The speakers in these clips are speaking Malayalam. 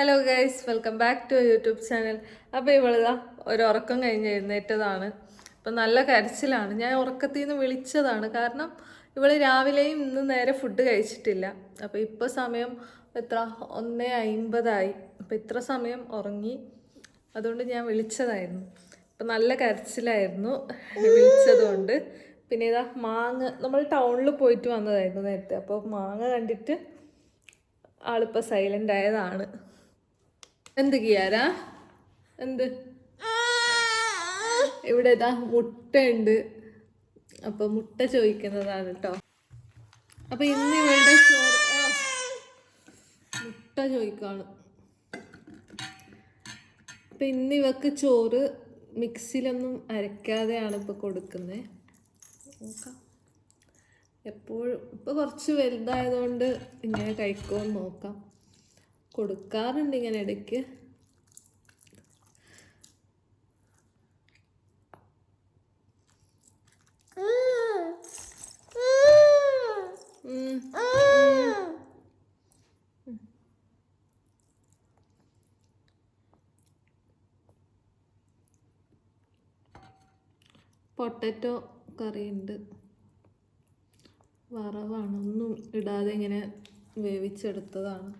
Hello guys, welcome back to YouTube channel. അപ്പോൾ ഇവളിതാ ഒരു ഉറക്കം കഴിഞ്ഞ് എഴുന്നേറ്റതാണ്. അപ്പം നല്ല കരച്ചിലാണ്. ഞാൻ ഉറക്കത്തിൽ നിന്ന് വിളിച്ചതാണ്, കാരണം ഇവൾ രാവിലെയും ഇന്ന് നേരെ ഫുഡ് കഴിച്ചിട്ടില്ല. അപ്പോൾ ഇപ്പോൾ സമയം എത്ര 1:50 അപ്പോൾ ഇത്ര സമയം ഉറങ്ങി. അതുകൊണ്ട് ഞാൻ വിളിച്ചതായിരുന്നു. അപ്പം നല്ല കരച്ചിലായിരുന്നു വിളിച്ചതുകൊണ്ട്. പിന്നെ ഇതാ മാങ്ങ, നമ്മൾ ടൗണിൽ പോയിട്ട് വന്നതായിരുന്നു നേരത്തെ. അപ്പോൾ മാങ്ങ കണ്ടിട്ട് ആളിപ്പോൾ സൈലൻ്റ് ആയതാണ്. എന്ത് കിയാരാ? എന്ത്? ഇവിടെ ഇതാ മുട്ട ഉണ്ട്, അപ്പൊ മുട്ട ചോദിക്കുന്നതാണ് കേട്ടോ. അപ്പൊ ഇന്ന് ഇവളുടെ ചോറ് മുട്ട ചോദിക്കാണ്. അപ്പൊ ഇന്ന് ഇവക്ക് ചോറ് മിക്സിയിലൊന്നും അരയ്ക്കാതെയാണ് ഇപ്പൊ കൊടുക്കുന്നത്. നോക്കാം, എപ്പോഴും ഇപ്പൊ കുറച്ച് വലുതായതുകൊണ്ട് ഇങ്ങനെ കഴിക്കുമെന്ന് നോക്കാം. കൊടുക്കാറുണ്ട് ഇങ്ങനെ ഇടയ്ക്ക്. പൊട്ടറ്റോ കറി ഉണ്ട്, വറവാണ്, ഒന്നും ഇടാതെ ഇങ്ങനെ വേവിച്ചെടുത്തതാണ്.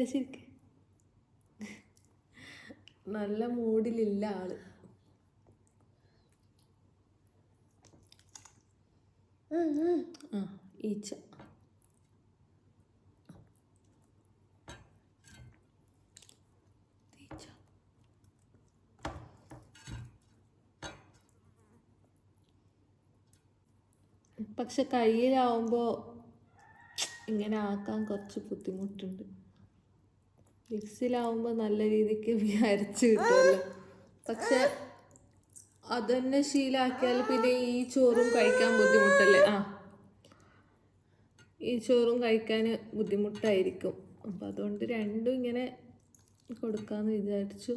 ശരിക്ക് നല്ല മൂഡിലില്ല ആള്. ഈച്ച. പക്ഷെ കയ്യിലാവുമ്പോൾ ഇങ്ങനെ ആക്കാൻ കുറച്ച് ബുദ്ധിമുട്ടുണ്ട്. മിക്സിയിലാവുമ്പോൾ നല്ല രീതിക്ക് അരച്ച് കിട്ടുമല്ലോ. പക്ഷെ അതന്നെ ശീലാക്കിയാൽ പിന്നെ ഈ ചോറും കഴിക്കാൻ ബുദ്ധിമുട്ടല്ലേ. ഈ ചോറും കഴിക്കാൻ ബുദ്ധിമുട്ടായിരിക്കും. അപ്പം അതുകൊണ്ട് രണ്ടും ഇങ്ങനെ കൊടുക്കാമെന്ന് വിചാരിച്ചു.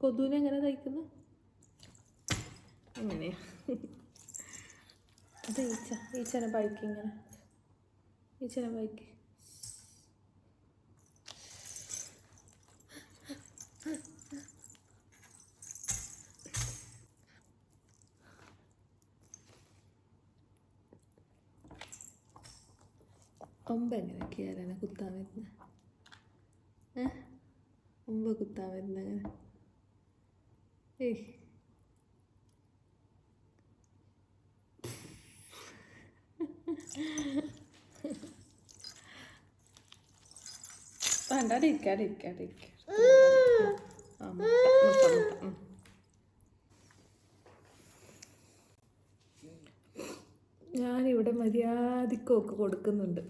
കൊതുവിനെ എങ്ങനെ കഴിക്കുന്നു? അങ്ങനെയാ. അത് ഈച്ചനെ ബൈക്ക് ഇങ്ങനെ, ഈച്ചനെ ബൈക്ക്. ഒമ്പ എങ്ങനെയൊക്കെയാ കുത്താൻ വരുന്നത്? ഒമ്പ കുത്താൻ വരുന്നത് അങ്ങനെ. ഞാനിവിടെ മര്യാദക്കൊക്കെ കൊടുക്കുന്നുണ്ട്.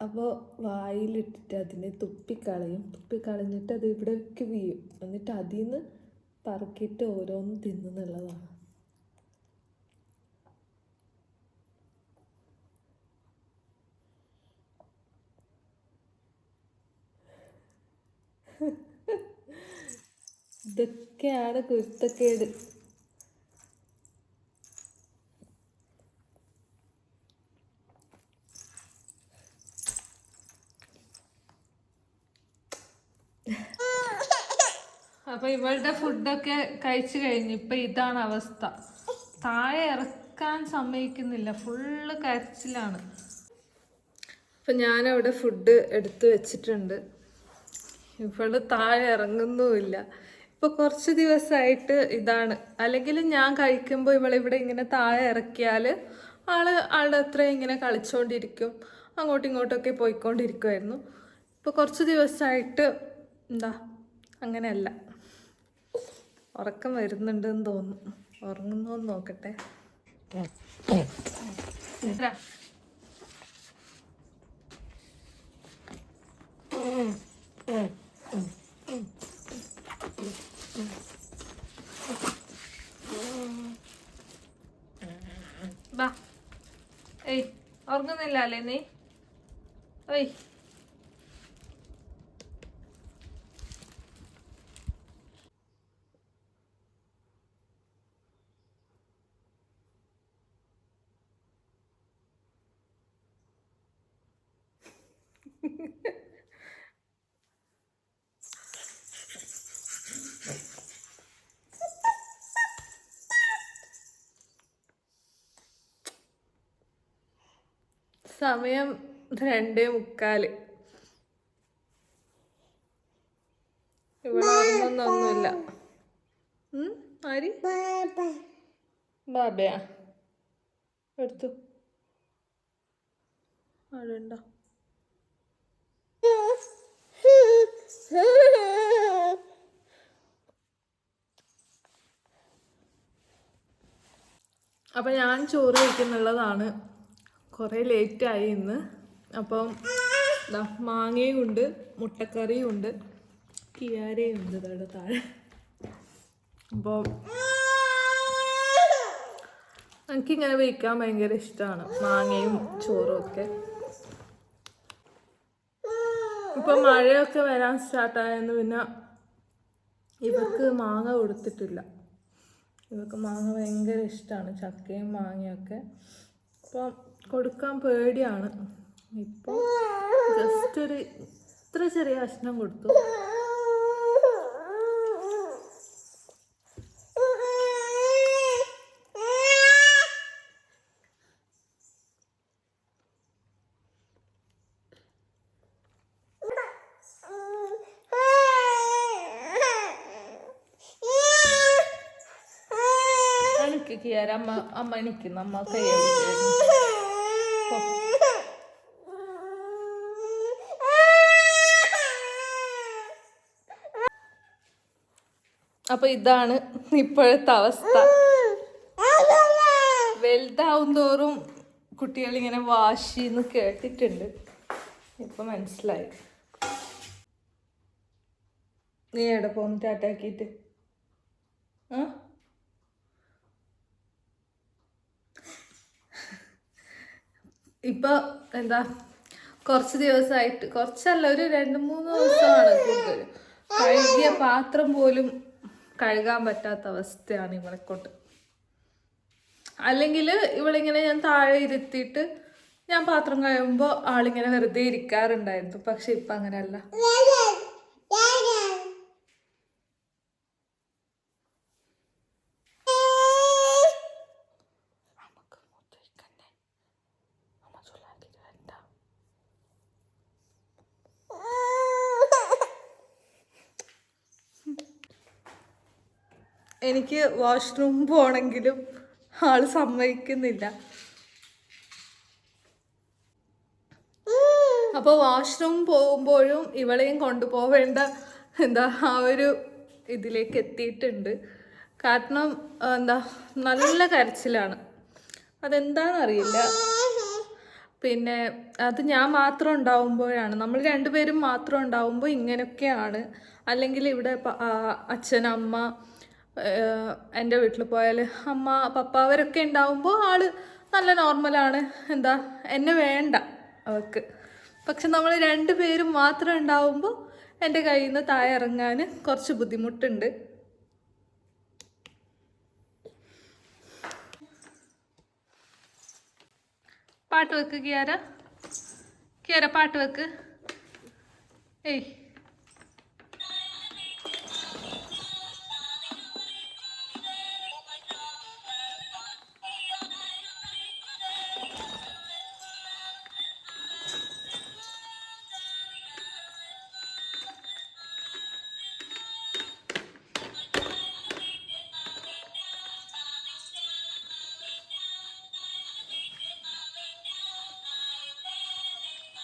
അപ്പോൾ വായിലിട്ടിട്ട് അതിനെ തുപ്പിക്കളഞ്ഞിട്ട് അത് ഇവിടേക്ക് വീഴും. എന്നിട്ട് അതിൽ നിന്ന് പറക്കിയിട്ട് ഓരോന്ന് തിന്നുന്നുള്ളതാണ്. ഇതൊക്കെയാണ് കുരുത്തക്കേട്. അപ്പൊ ഇവളുടെ ഫുഡൊക്കെ കഴിച്ചു കഴിഞ്ഞു. ഇപ്പൊ ഇതാണ് അവസ്ഥ. താഴെ ഇറക്കാൻ സമ്മതിക്കുന്നില്ല, ഫുള്ള് കരച്ചിലാണ്. അപ്പൊ ഞാനവിടെ ഫുഡ് എടുത്തു വെച്ചിട്ടുണ്ട്. ഇവള് താഴെ ഇറങ്ങുന്നുമില്ല. ഇപ്പൊ കുറച്ച് ദിവസമായിട്ട് ഇതാണ്. അല്ലെങ്കിൽ ഞാൻ കഴിക്കുമ്പോൾ ഇവളിവിടെ ഇങ്ങനെ താഴെ ഇറക്കിയാൽ ആളുടെ അത്ര ഇങ്ങനെ കളിച്ചോണ്ടിരിക്കും, അങ്ങോട്ടും ഇങ്ങോട്ടൊക്കെ പോയിക്കൊണ്ടിരിക്കുമായിരുന്നു. ഇപ്പോൾ കുറച്ച് ദിവസമായിട്ട് എന്താ അങ്ങനെയല്ല, ഉറക്കം വരുന്നുണ്ടെന്ന് തോന്നുന്നു. ഉറങ്ങുന്നോന്ന് നോക്കട്ടെ. ബാ, ഏയ് ഉറങ്ങുന്നില്ല അല്ലേ നീ? ഏയ് സമയം 2:45. ഇവിടെ ഉറങ്ങുന്നൊന്നുമില്ല. ആരി ബാബയാ എടുത്തു അവിടെ ഉണ്ടോ? അപ്പം ഞാൻ ചോറ് കഴിക്കുന്നുള്ളതാണ്. കുറേ ലേറ്റായി ഇന്ന്. അപ്പം മാങ്ങയും ഉണ്ട്, മുട്ടക്കറിയും ഉണ്ട്, കിയാരയും ഉണ്ട് ഇവിടെ താഴെ. അപ്പോൾ എനിക്കിങ്ങനെ വയ്ക്കാൻ ഭയങ്കര ഇഷ്ടമാണ്, മാങ്ങയും ചോറും ഒക്കെ. ഇപ്പം മഴയൊക്കെ വരാൻ സ്റ്റാർട്ടായെന്ന് പിന്നെ ഇവർക്ക് മാങ്ങ കൊടുത്തിട്ടില്ല. ഇവർക്ക് മാങ്ങ ഭയങ്കര ഇഷ്ടമാണ്, ചക്കയും മാങ്ങയൊക്കെ. അപ്പം കൊടുക്കാൻ പേടിയാണ്. ഇപ്പോൾ ജസ്റ്റ് ഒരു ഇത്ര ചെറിയ കഷ്ണം കൊടുത്തു. അമ്മ എണിക്കുന്നു, അമ്മ കൈ. അപ്പൊ ഇതാണ് ഇപ്പോഴത്തെ അവസ്ഥ. വലുതാവും തോറും കുട്ടികളിങ്ങനെ വാശിന്ന് കേട്ടിട്ടുണ്ട്, ഇപ്പൊ മനസ്സിലായി. നീ എവിടെ പോന്നു ടാറ്റാക്കിയിട്ട്? ഇപ്പൊ എന്താ കുറച്ച് ദിവസമായിട്ട്, കുറച്ചല്ല ഒരു 2-3 ദിവസമാണ് കൂടുതൽ, കഴുകിയ പാത്രം പോലും കഴുകാൻ പറ്റാത്ത അവസ്ഥയാണ് ഇവളെക്കൊണ്ട്. അല്ലെങ്കിൽ ഇവളിങ്ങനെ ഞാൻ താഴെ ഇരുത്തിയിട്ട് ഞാൻ പാത്രം കഴുകുമ്പോൾ ആളിങ്ങനെ വെറുതെ ഇരിക്കാറുണ്ടായിരുന്നു. പക്ഷെ ഇപ്പം അങ്ങനെയല്ല. എനിക്ക് വാഷ്റൂം പോകണമെങ്കിലും ആള് സമ്മതിക്കുന്നില്ല. അപ്പോൾ വാഷ്റൂം പോകുമ്പോഴും ഇവളെയും കൊണ്ടുപോവേണ്ട ആ ഒരു ഇതിലേക്ക് എത്തിയിട്ടുണ്ട്. കാരണം നല്ല കരച്ചിലാണ്, അതെന്താണെന്നറിയില്ല. പിന്നെ അത് ഞാൻ മാത്രം ഉണ്ടാവുമ്പോഴാണ്, നമ്മൾ രണ്ടുപേരും മാത്രം ഉണ്ടാവുമ്പോൾ ഇങ്ങനെയൊക്കെയാണ്. അല്ലെങ്കിൽ ഇവിടെ അച്ഛൻ, അമ്മ, എൻ്റെ വീട്ടിൽ പോയാൽ അമ്മ, പപ്പ അവരൊക്കെ ഉണ്ടാവുമ്പോൾ ആള് നല്ല നോർമലാണ്. എന്നെ വേണ്ട അവൾക്ക്. പക്ഷെ നമ്മൾ രണ്ടുപേരും മാത്രം ഉണ്ടാവുമ്പോൾ എൻ്റെ കയ്യിൽ നിന്ന് താഴെ ഇറങ്ങാൻ കുറച്ച് ബുദ്ധിമുട്ടുണ്ട്. പാട്ട് വെക്ക് കിയാര, കിയാര പാട്ട് വെക്ക്. ഏയ്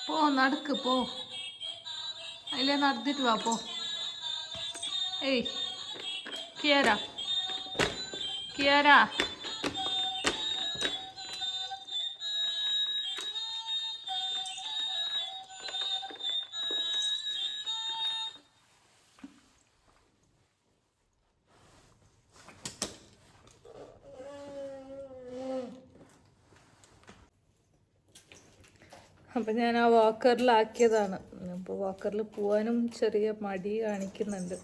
പോ, നടക്ക് പോ, അതിലേ നടന്നിട്ട് വാ പോ. ഏയ് കിയാര, കിയാര. അപ്പം ഞാൻ ആ വാക്കറിലാക്കിയതാണ്. അപ്പോൾ വാക്കറിൽ പോവാനും ചെറിയ മടി കാണിക്കുന്നുണ്ട്,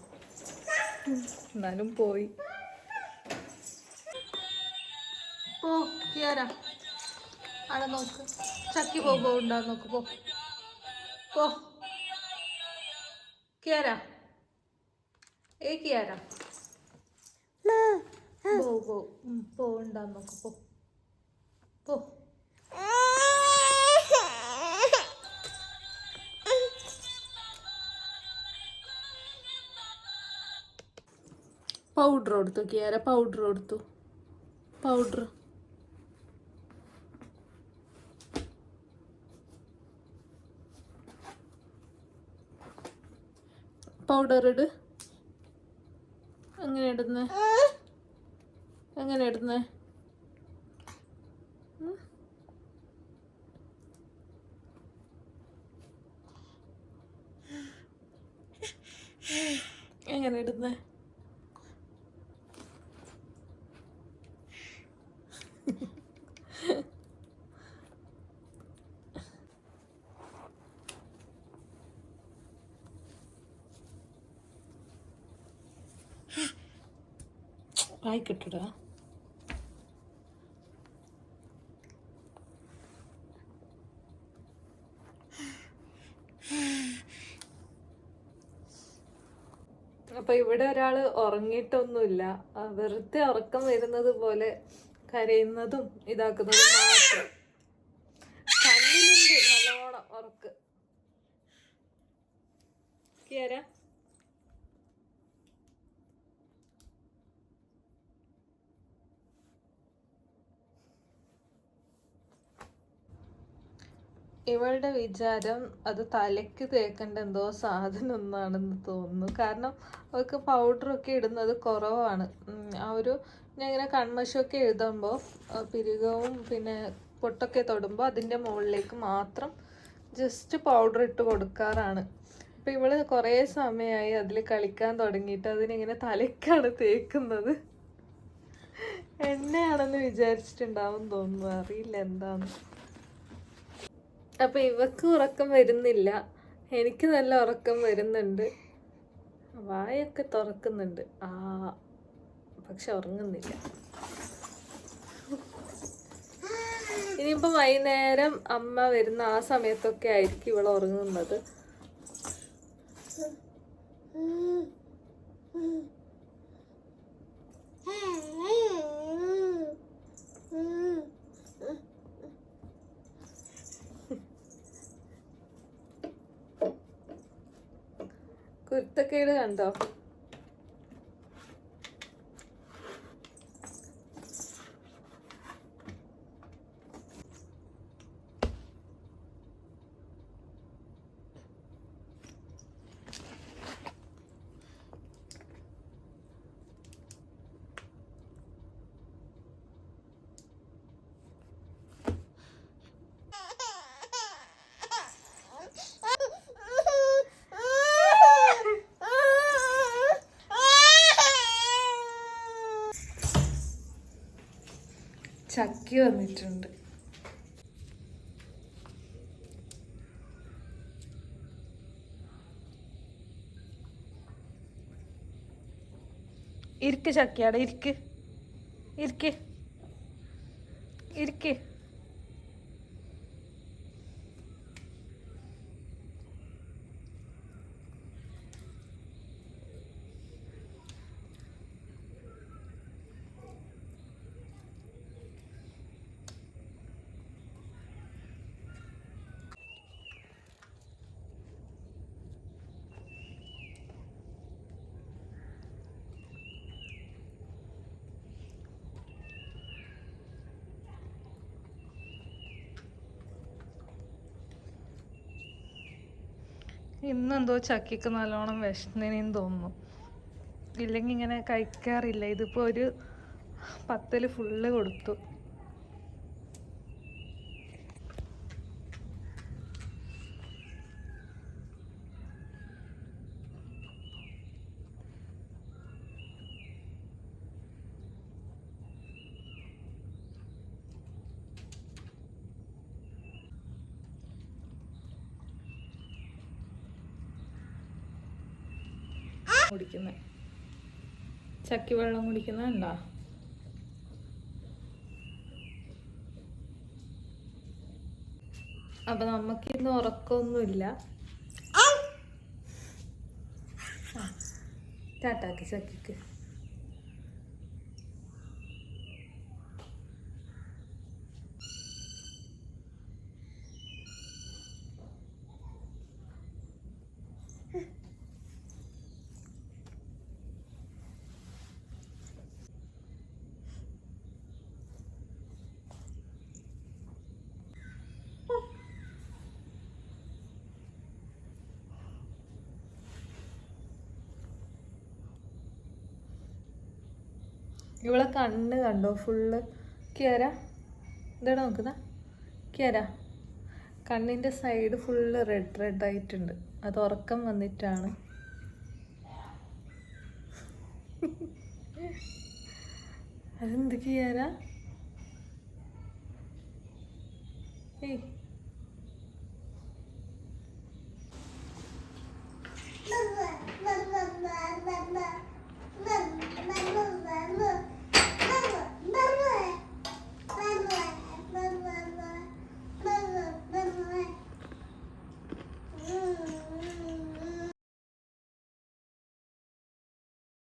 എന്നാലും പോയി. പോ കിയാര, അവിടെ നോക്ക്, ചക്കി ഉണ്ടാ നോക്ക്. പോ പോ കിയാര, കിയാര, പോ ഉണ്ടാ നോക്ക്. പോ പോ. പൗഡർ കൊടുത്തു കിയാര, പൗഡർ കൊടുത്തു. പൗഡർ പൗഡർ ഇട്. എങ്ങനെ ഇടുന്നേ, എങ്ങനെ ഇടുന്നേ? എങ്ങനെ ഇടുന്നേ? ആയിക്കിട്ടടാ. അപ്പൊ ഇവിടെ ഒരാള് ഉറങ്ങിയിട്ടൊന്നുമില്ല, വെറുതെ ഉറക്കം വരുന്നത് പോലെ കരയുന്നതും ഇതാക്കുന്നതും മാത്രം. കണ്ണിലുണ്ട് നല്ലോണം ഉറക്ക്. കിയാര, ഇവളുടെ വിചാരം അത് തലയ്ക്ക് തേക്കേണ്ട എന്തോ സാധനം ഒന്നാണെന്ന് തോന്നുന്നു. കാരണം അവൾക്ക് പൗഡറൊക്കെ ഇടുന്നത് കുറവാണ്. ആ ഒരു ഞാൻ ഇങ്ങനെ കൺമശമൊക്കെ എഴുതുമ്പോൾ പിരികവും പിന്നെ പൊട്ടൊക്കെ തൊടുമ്പോൾ അതിൻ്റെ മുകളിലേക്ക് മാത്രം ജസ്റ്റ് പൗഡർ ഇട്ട് കൊടുക്കാറാണ്. അപ്പം ഇവള് കുറേ സമയമായി അതിൽ കളിക്കാൻ തുടങ്ങിയിട്ട് അതിനിങ്ങനെ തലയ്ക്കാണ് തേക്കുന്നത്. എണ്ണയാണെന്ന് വിചാരിച്ചിട്ടുണ്ടാവും തോന്നുന്നു, അറിയില്ല എന്താണ്. അപ്പം ഇവക്ക് ഉറക്കം വരുന്നില്ല, എനിക്ക് നല്ല ഉറക്കം വരുന്നുണ്ട്. വായൊക്കെ തുറക്കുന്നുണ്ട്, പക്ഷെ ഉറങ്ങുന്നില്ല. ഇനിയിപ്പോൾ വൈകുന്നേരം അമ്മ വരുന്ന ആ സമയത്തൊക്കെ ആയിരിക്കും ഇവൾ ഉറങ്ങുന്നത്. കുരുത്തക്കേട് കണ്ടോ? ചക്കി വന്നിട്ടുണ്ട്. ഇരിക്ക് ചക്കിയാടെ, ഇരിക്ക് ഇരിക്ക് ഇരിക്ക്. ഇന്നെന്തോ ചക്കിക്ക് നല്ലോണം വിശന്നിനെന്ന് തോന്നുന്നു. ഇല്ലെങ്കിൽ ഇങ്ങനെ കഴിക്കാറില്ല. ഇതിപ്പോൾ ഒരു പത്തൽ ഫുള്ള് കൊടുത്തു. കുടിക്കുന്നത് ചക്കി വെള്ളം കുടിക്കുന്നുണ്ടോ? അപ്പൊ നമുക്കിന്ന് ഉറക്കമൊന്നുമില്ല. ടാറ്റാക്ക് ചക്കിക്ക്. ഇവളെ കണ്ണ് കണ്ടോ ഫുള്ള്? കിയര ഇതാണ് നോക്കുന്ന കിയര, കണ്ണിൻ്റെ സൈഡ് ഫുള്ള് റെഡ് ആയിട്ടുണ്ട്. അത് ഉറക്കം വന്നിട്ടാണ്. അതെന്ത് കിയര? ഏയ്